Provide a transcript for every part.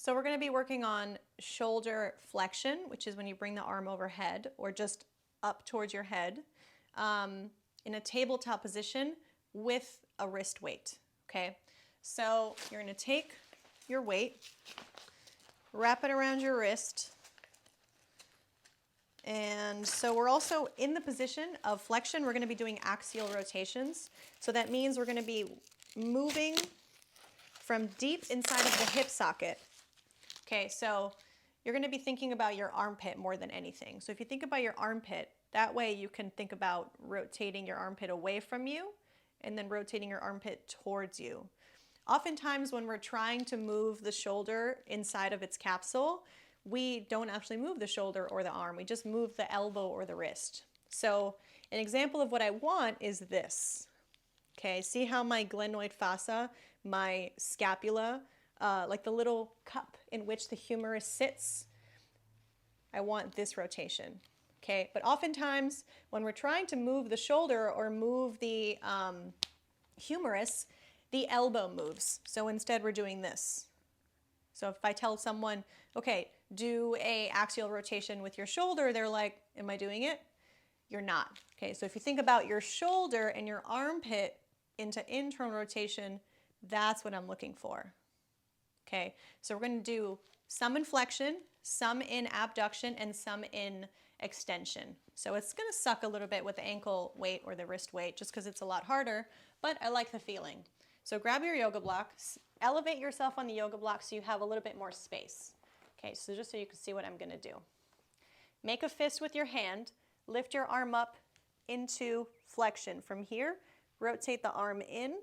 So we're going to be working on shoulder flexion, which is when you bring the arm overhead or just up towards your head in a tabletop position with a wrist weight, okay? So you're going to take your weight, wrap it around your wrist, and so we're also in the position of flexion. We're going to be doing axial rotations. So that means we're going to be moving from deep inside of the hip socket. Okay, so you're going to be thinking about your armpit more than anything. So if you think about your armpit, that way you can think about rotating your armpit away from you and then rotating your armpit towards you. Oftentimes when we're trying to move the shoulder inside of its capsule, we don't actually move the shoulder or the arm. We just move the elbow or the wrist. So an example of what I want is this. Okay, see how my glenoid fossa, my scapula, like the little cup in which the humerus sits? I want this rotation. Okay, but oftentimes when we're trying to move the shoulder or move the humerus, the elbow moves. So instead we're doing this. So if I tell someone, okay, do a axial rotation with your shoulder, they're like, am I doing it? You're not. Okay, so if you think about your shoulder and your armpit into internal rotation, that's what I'm looking for. Okay, so we're going to do some in flexion, some in abduction, and some in extension. So it's going to suck a little bit with the ankle weight or the wrist weight just because it's a lot harder, but I like the feeling. So grab your yoga block, elevate yourself on the yoga block so you have a little bit more space. Okay, so just so you can see what I'm going to do. Make a fist with your hand, lift your arm up into flexion. From here, rotate the arm in,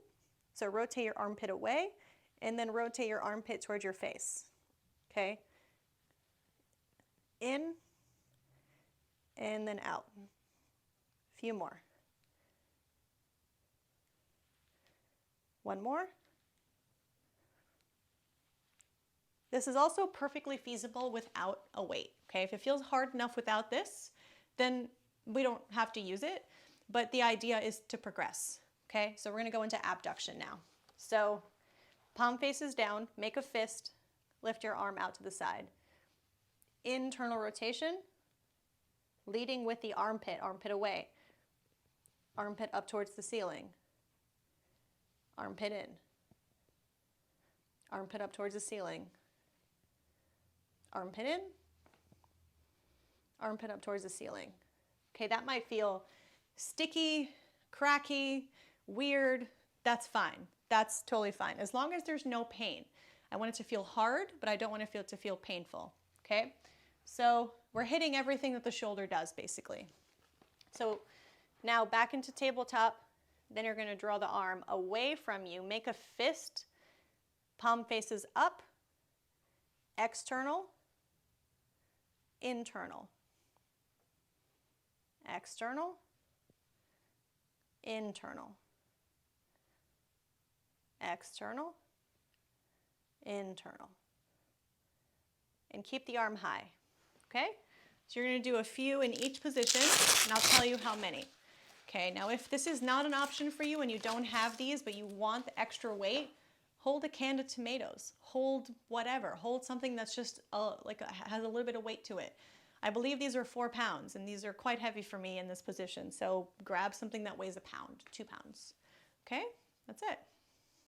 so rotate your armpit away, and then rotate your armpit towards your face. Okay? In, and then out. A few more. One more. This is also perfectly feasible without a weight. Okay? If it feels hard enough without this, then we don't have to use it, but the idea is to progress. Okay? So we're going to go into abduction now. So palm faces down, make a fist, lift your arm out to the side. Internal rotation, leading with the armpit, armpit away. Armpit up towards the ceiling. Armpit in. Armpit up towards the ceiling. Armpit in. Armpit up towards the ceiling. Okay, that might feel sticky, cracky, weird. That's fine. That's totally fine, as long as there's no pain. I want it to feel hard, but I don't want it to feel painful, okay? So we're hitting everything that the shoulder does, basically. So now back into tabletop, then you're gonna draw the arm away from you, make a fist, palm faces up, external, internal, external, internal, external, internal. And keep the arm high, okay? So you're going to do a few in each position, and I'll tell you how many. Okay, now if this is not an option for you and you don't have these, but you want the extra weight, hold a can of tomatoes, hold whatever, hold something that's just has a little bit of weight to it. I believe these are 4 pounds, and these are quite heavy for me in this position, so grab something that weighs a pound, 2 pounds. Okay, that's it.